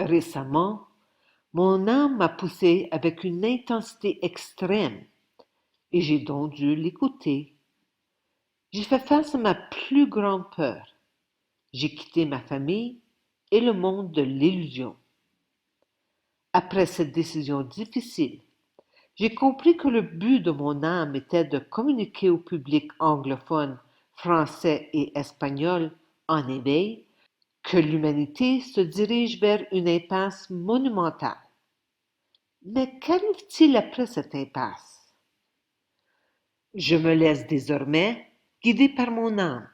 Récemment, mon âme m'a poussé avec une intensité extrême et j'ai donc dû l'écouter. J'ai fait face à ma plus grande peur. J'ai quitté ma famille et le monde de l'illusion. Après cette décision difficile, j'ai compris que le but de mon âme était de communiquer au public anglophone, français et espagnol en éveil que l'humanité se dirige vers une impasse monumentale. Mais qu'arrive-t-il après cette impasse? Je me laisse désormais guider par mon âme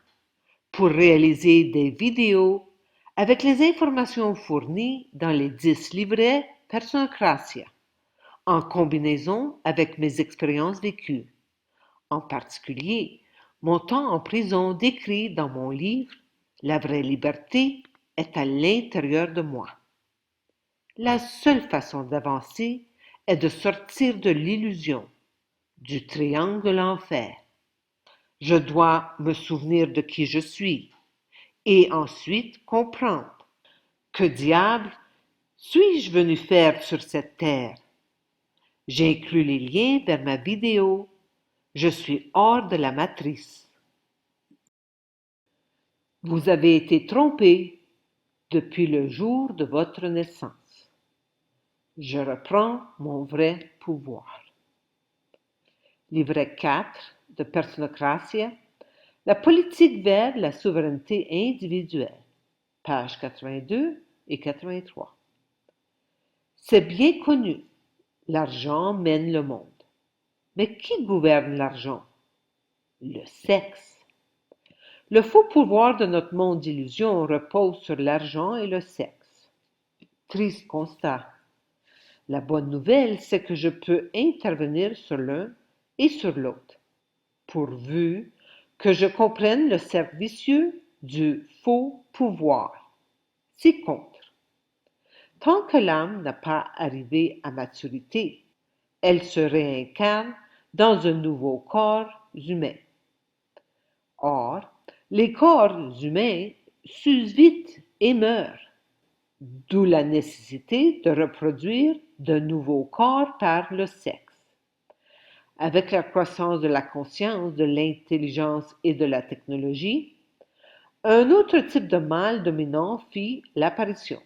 pour réaliser des vidéos avec les informations fournies dans les 10 livrets Persocratia, en combinaison avec mes expériences vécues. En particulier, mon temps en prison décrit dans mon livre La vraie liberté est à l'intérieur de moi. La seule façon d'avancer est de sortir de l'illusion, du triangle de l'enfer. Je dois me souvenir de qui je suis et ensuite comprendre que diable suis-je venu faire sur cette terre. J'ai inclus les liens vers ma vidéo. Je suis hors de la matrice. Vous avez été trompé depuis le jour de votre naissance. Je reprends mon vrai pouvoir. Livret 4 de Persocratia, la politique vers la souveraineté individuelle, pages 82 et 83. C'est bien connu, l'argent mène le monde. Mais qui gouverne l'argent? Le sexe. Le faux pouvoir de notre monde d'illusion repose sur l'argent et le sexe. Triste constat. La bonne nouvelle, c'est que je peux intervenir sur l'un et sur l'autre, pourvu que je comprenne le cercle vicieux du faux pouvoir. C'est contre. Tant que l'âme n'a pas arrivé à maturité, elle se réincarne dans un nouveau corps humain. Or, les corps humains s'usent vite et meurent, d'où la nécessité de reproduire de nouveaux corps par le sexe. Avec la croissance de la conscience, de l'intelligence et de la technologie, un autre type de mal dominant fit l'apparition.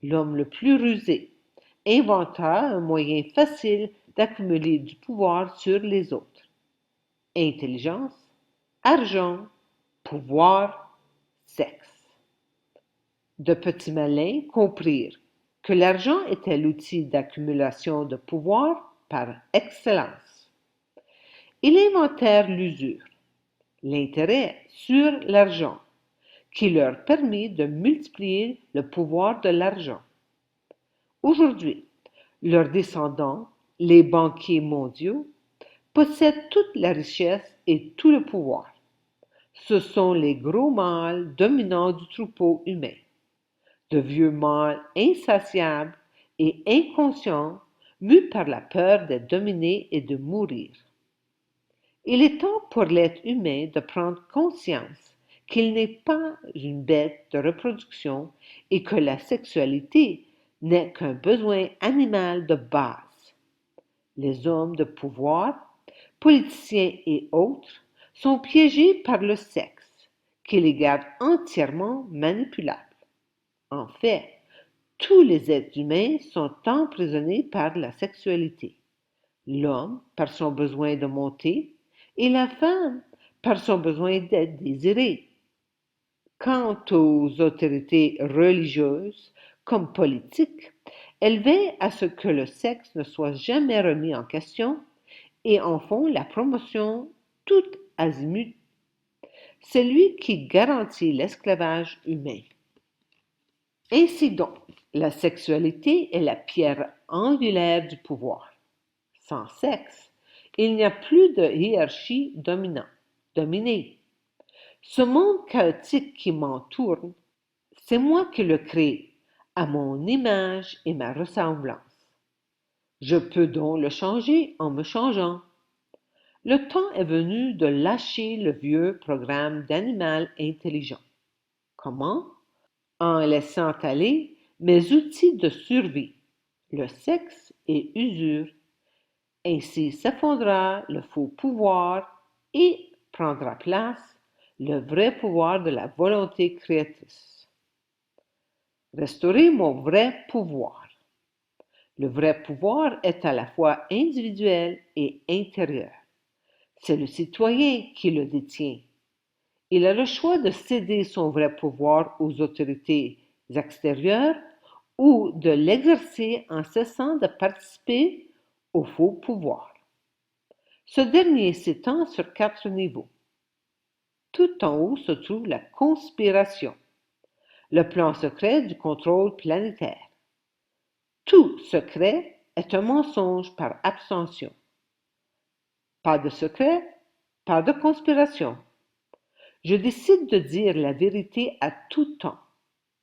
L'homme le plus rusé inventa un moyen facile d'accumuler du pouvoir sur les autres. Intelligence, argent, pouvoir, sexe. De petits malins comprirent que l'argent était l'outil d'accumulation de pouvoir par excellence. Ils inventèrent l'usure, l'intérêt sur l'argent, qui leur permit de multiplier le pouvoir de l'argent. Aujourd'hui, leurs descendants, les banquiers mondiaux, possèdent toute la richesse et tout le pouvoir. Ce sont les gros mâles dominants du troupeau humain, de vieux mâles insatiables et inconscients, mus par la peur d'être dominés et de mourir. Il est temps pour l'être humain de prendre conscience qu'il n'est pas une bête de reproduction et que la sexualité n'est qu'un besoin animal de base. Les hommes de pouvoir, politiciens et autres, sont piégés par le sexe, qui les garde entièrement manipulables. En fait, tous les êtres humains sont emprisonnés par la sexualité. L'homme par son besoin de monter et la femme par son besoin d'être désirée. Quant aux autorités religieuses comme politiques, elles veillent à ce que le sexe ne soit jamais remis en question et en font la promotion tout azimut. C'est lui qui garantit l'esclavage humain. Ainsi donc, la sexualité est la pierre angulaire du pouvoir. Sans sexe, il n'y a plus de hiérarchie dominée. Ce monde chaotique qui m'entoure, c'est moi qui le crée, à mon image et ma ressemblance. Je peux donc le changer en me changeant. Le temps est venu de lâcher le vieux programme d'animal intelligent. Comment? En laissant aller mes outils de survie, le sexe et usure. Ainsi s'effondrera le faux pouvoir et prendra place le vrai pouvoir de la volonté créatrice. Restaurer mon vrai pouvoir. Le vrai pouvoir est à la fois individuel et intérieur. C'est le citoyen qui le détient. Il a le choix de céder son vrai pouvoir aux autorités extérieures ou de l'exercer en cessant de participer au faux pouvoir. Ce dernier s'étend sur 4 niveaux. Tout en haut se trouve la conspiration, le plan secret du contrôle planétaire. Tout secret est un mensonge par abstention. Pas de secret, pas de conspiration. Je décide de dire la vérité à tout temps.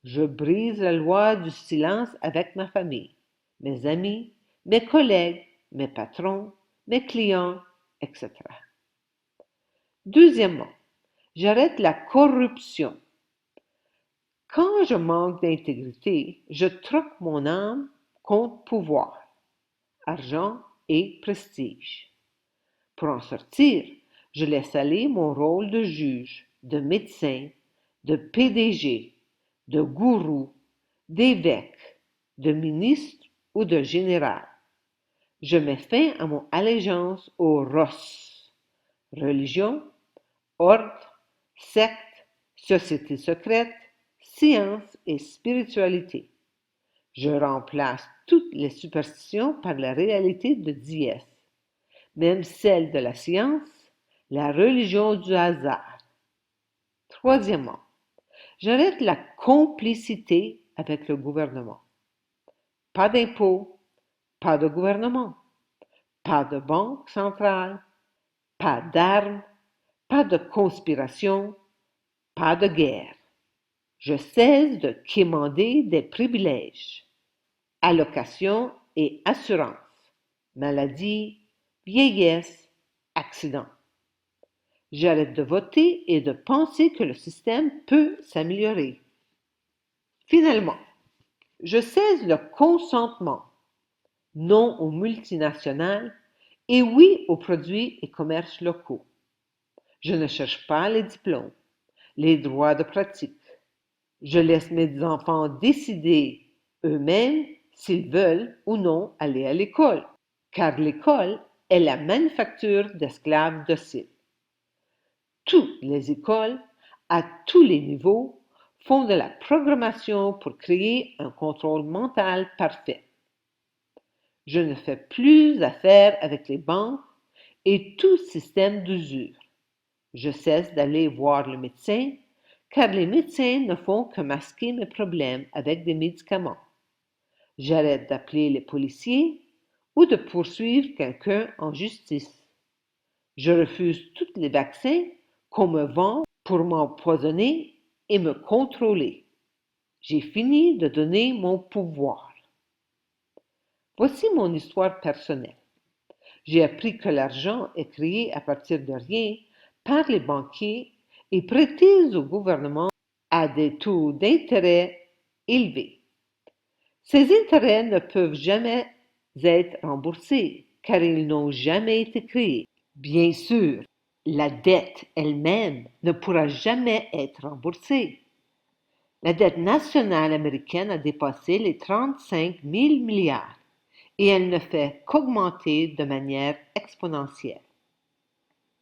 Je brise la loi du silence avec ma famille, mes amis, mes collègues, mes patrons, mes clients, etc. Deuxièmement, j'arrête la corruption. Quand je manque d'intégrité, je troque mon âme contre pouvoir, argent et prestige. Pour en sortir, je laisse aller mon rôle de juge, de médecin, de PDG, de gourou, d'évêque, de ministre ou de général. Je mets fin à mon allégeance au ROS, religion, ordre, secte, société secrète, science et spiritualité. Je remplace toutes les superstitions par la réalité de Diès, même celle de la science, la religion du hasard. Troisièmement, j'arrête la complicité avec le gouvernement. Pas d'impôts, pas de gouvernement, pas de banque centrale, pas d'armes, pas de conspiration, pas de guerre. Je cesse de quémander des privilèges, allocations et assurances, maladie, vieillesse, accident. J'arrête de voter et de penser que le système peut s'améliorer. Finalement, je cesse le consentement, non aux multinationales et oui aux produits et commerces locaux. Je ne cherche pas les diplômes, les droits de pratique. Je laisse mes enfants décider eux-mêmes s'ils veulent ou non aller à l'école, car l'école est la manufacture d'esclaves dociles. Toutes les écoles, à tous les niveaux, font de la programmation pour créer un contrôle mental parfait. Je ne fais plus affaire avec les banques et tout système d'usure. Je cesse d'aller voir le médecin, car les médecins ne font que masquer mes problèmes avec des médicaments. J'arrête d'appeler les policiers ou de poursuivre quelqu'un en justice. Je refuse tous les vaccins qu'on me vend pour m'empoisonner et me contrôler. J'ai fini de donner mon pouvoir. Voici mon histoire personnelle. J'ai appris que l'argent est créé à partir de rien par les banquiers et prêté au gouvernement à des taux d'intérêt élevés. Ces intérêts ne peuvent jamais être remboursés car ils n'ont jamais été créés. Bien sûr, la dette elle-même ne pourra jamais être remboursée. La dette nationale américaine a dépassé les 35 000 milliards et elle ne fait qu'augmenter de manière exponentielle.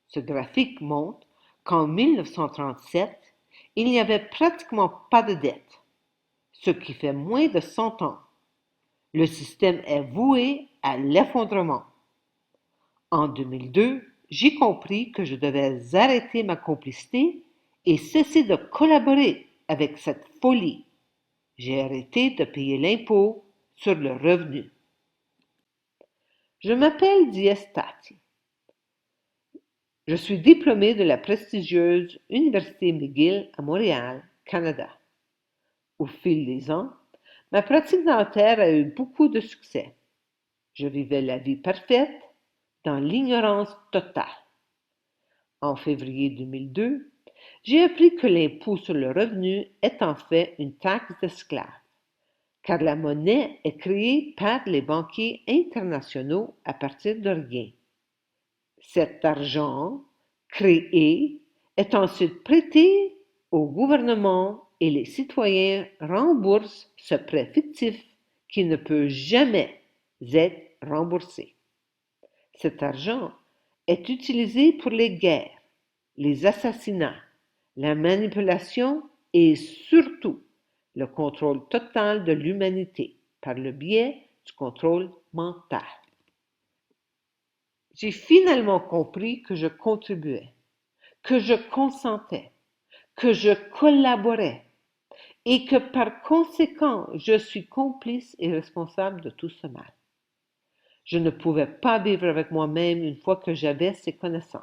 Ce graphique montre qu'en 1937, il n'y avait pratiquement pas de dette, ce qui fait moins de 100 ans. Le système est voué à l'effondrement. En 2002, j'ai compris que je devais arrêter ma complicité et cesser de collaborer avec cette folie. J'ai arrêté de payer l'impôt sur le revenu. Je m'appelle Diestati. Je suis diplômé de la prestigieuse Université McGill à Montréal, Canada. Au fil des ans, ma pratique dentaire a eu beaucoup de succès. Je vivais la vie parfaite dans l'ignorance totale. En février 2002, j'ai appris que l'impôt sur le revenu est en fait une taxe d'esclaves. car la monnaie est créée par les banquiers internationaux à partir de rien. Cet argent créé est ensuite prêté au gouvernement et les citoyens remboursent ce prêt fictif qui ne peut jamais être remboursé. Cet argent est utilisé pour les guerres, les assassinats, la manipulation et surtout le contrôle total de l'humanité par le biais du contrôle mental. J'ai finalement compris que je contribuais, que je consentais, que je collaborais et que par conséquent je suis complice et responsable de tout ce mal. Je ne pouvais pas vivre avec moi-même une fois que j'avais ces connaissances.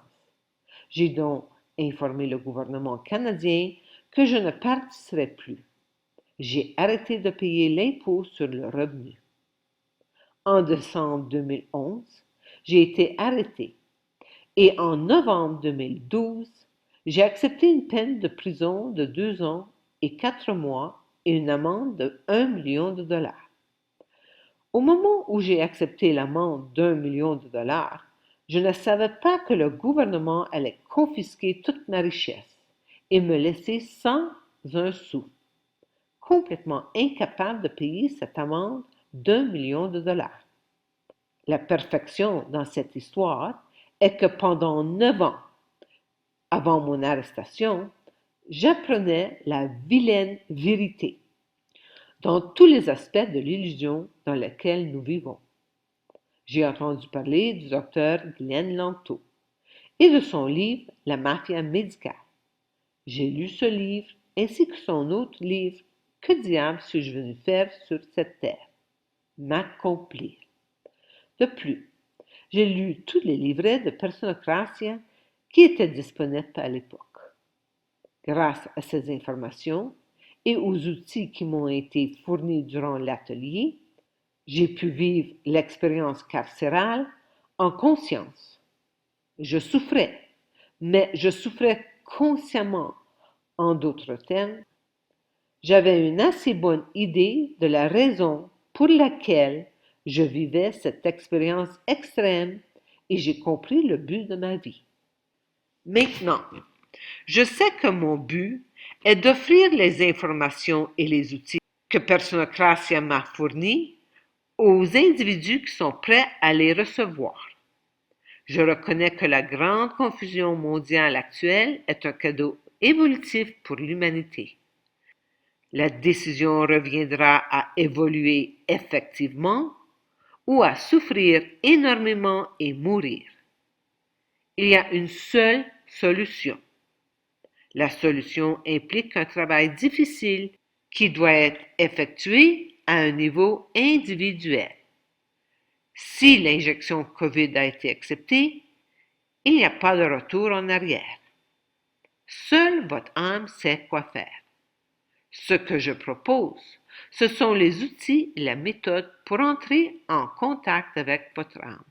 J'ai donc informé le gouvernement canadien que je ne partirais plus. J'ai arrêté de payer l'impôt sur le revenu. En décembre 2011, j'ai été arrêté et en novembre 2012, j'ai accepté une peine de prison de 2 ans et 4 mois et une amende de 1 million de dollars. Au moment où j'ai accepté l'amende d'1 million de dollars, je ne savais pas que le gouvernement allait confisquer toute ma richesse et me laisser sans un sou, complètement incapable de payer cette amende d'1 million de dollars. La perfection dans cette histoire est que pendant 9 ans, avant mon arrestation, j'apprenais la vilaine vérité dans tous les aspects de l'illusion dans laquelle nous vivons. J'ai entendu parler du docteur Glenn Lanto et de son livre La mafia médicale. J'ai lu ce livre ainsi que son autre livre Que diable suis-je venu faire sur cette terre? M'accomplir. De plus, j'ai lu tous les livrets de Personocratia qui étaient disponibles à l'époque. Grâce à ces informations et aux outils qui m'ont été fournis durant l'atelier, j'ai pu vivre l'expérience carcérale en conscience. Je souffrais, mais je souffrais consciemment. En d'autres termes, j'avais une assez bonne idée de la raison pour laquelle je vivais cette expérience extrême et j'ai compris le but de ma vie. Maintenant, je sais que mon but est d'offrir les informations et les outils que Personocratia m'a fournis aux individus qui sont prêts à les recevoir. Je reconnais que la grande confusion mondiale actuelle est un cadeau évolutif pour l'humanité. La décision reviendra à évoluer effectivement ou à souffrir énormément et mourir. Il y a une seule solution. La solution implique un travail difficile qui doit être effectué à un niveau individuel. Si l'injection COVID a été acceptée, il n'y a pas de retour en arrière. Seule votre âme sait quoi faire. Ce que je propose, ce sont les outils et la méthode pour entrer en contact avec votre âme.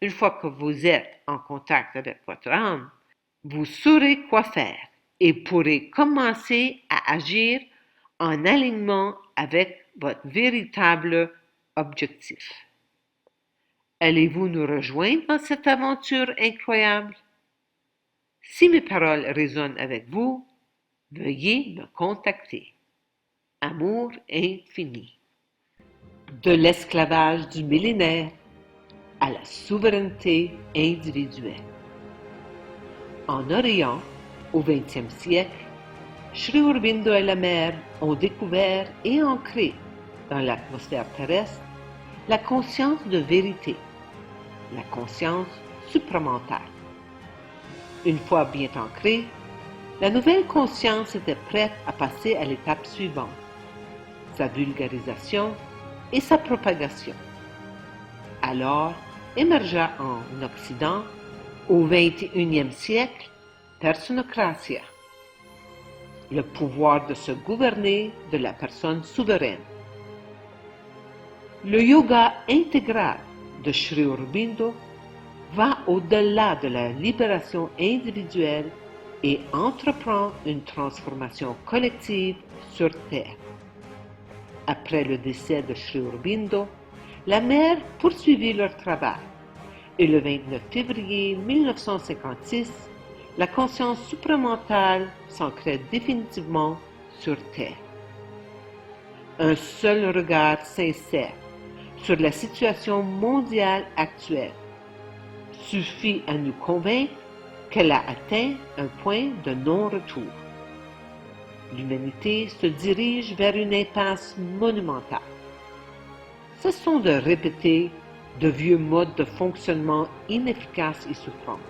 Une fois que vous êtes en contact avec votre âme, vous saurez quoi faire et pourrez commencer à agir en alignement avec votre véritable objectif. Allez-vous nous rejoindre dans cette aventure incroyable? Si mes paroles résonnent avec vous, veuillez me contacter. Amour infini. De l'esclavage du millénaire à la souveraineté individuelle. En Orient, au XXe siècle, Sri Aurobindo et la mère ont découvert et ancré dans l'atmosphère terrestre la conscience de vérité, la conscience supramentale. Une fois bien ancrée, la nouvelle conscience était prête à passer à l'étape suivante, sa vulgarisation et sa propagation. Alors émergea en Occident, au XXIe siècle, Personocratia, le pouvoir de se gouverner de la personne souveraine. Le yoga intégral de Sri Aurobindo va au-delà de la libération individuelle et entreprend une transformation collective sur Terre. Après le décès de Sri Aurobindo, la mère poursuivit leur travail et le 29 février 1956, la conscience supramentale s'ancrait définitivement sur Terre. Un seul regard sincère sur la situation mondiale actuelle suffit à nous convaincre qu'elle a atteint un point de non-retour. L'humanité se dirige vers une impasse monumentale. Cessons de répéter de vieux modes de fonctionnement inefficaces et souffrants.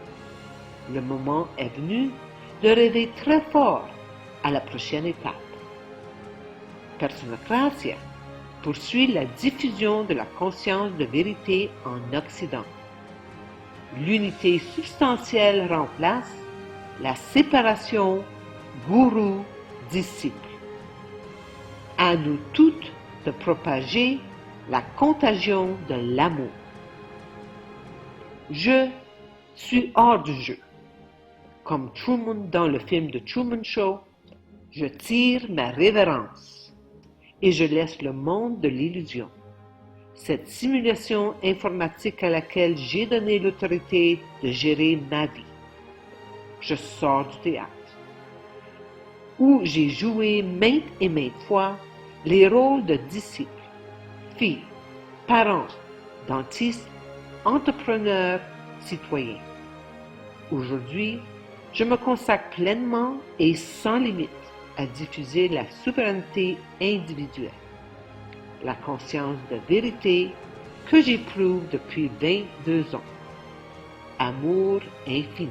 Le moment est venu de rêver très fort à la prochaine étape. Personocratia poursuit la diffusion de la conscience de vérité en Occident. L'unité substantielle remplace la séparation gourou-disciple. À nous toutes de propager la contagion de l'amour. Je suis hors du jeu. Comme Truman dans le film The Truman Show, je tire ma révérence et je laisse le monde de l'illusion. Cette simulation informatique à laquelle j'ai donné l'autorité de gérer ma vie. Je sors du théâtre, où j'ai joué maintes et maintes fois les rôles de disciple, fille, parent, dentiste, entrepreneur, citoyen. Aujourd'hui, je me consacre pleinement et sans limite à diffuser la souveraineté individuelle, la conscience de vérité que j'éprouve depuis 22 ans. Amour infini.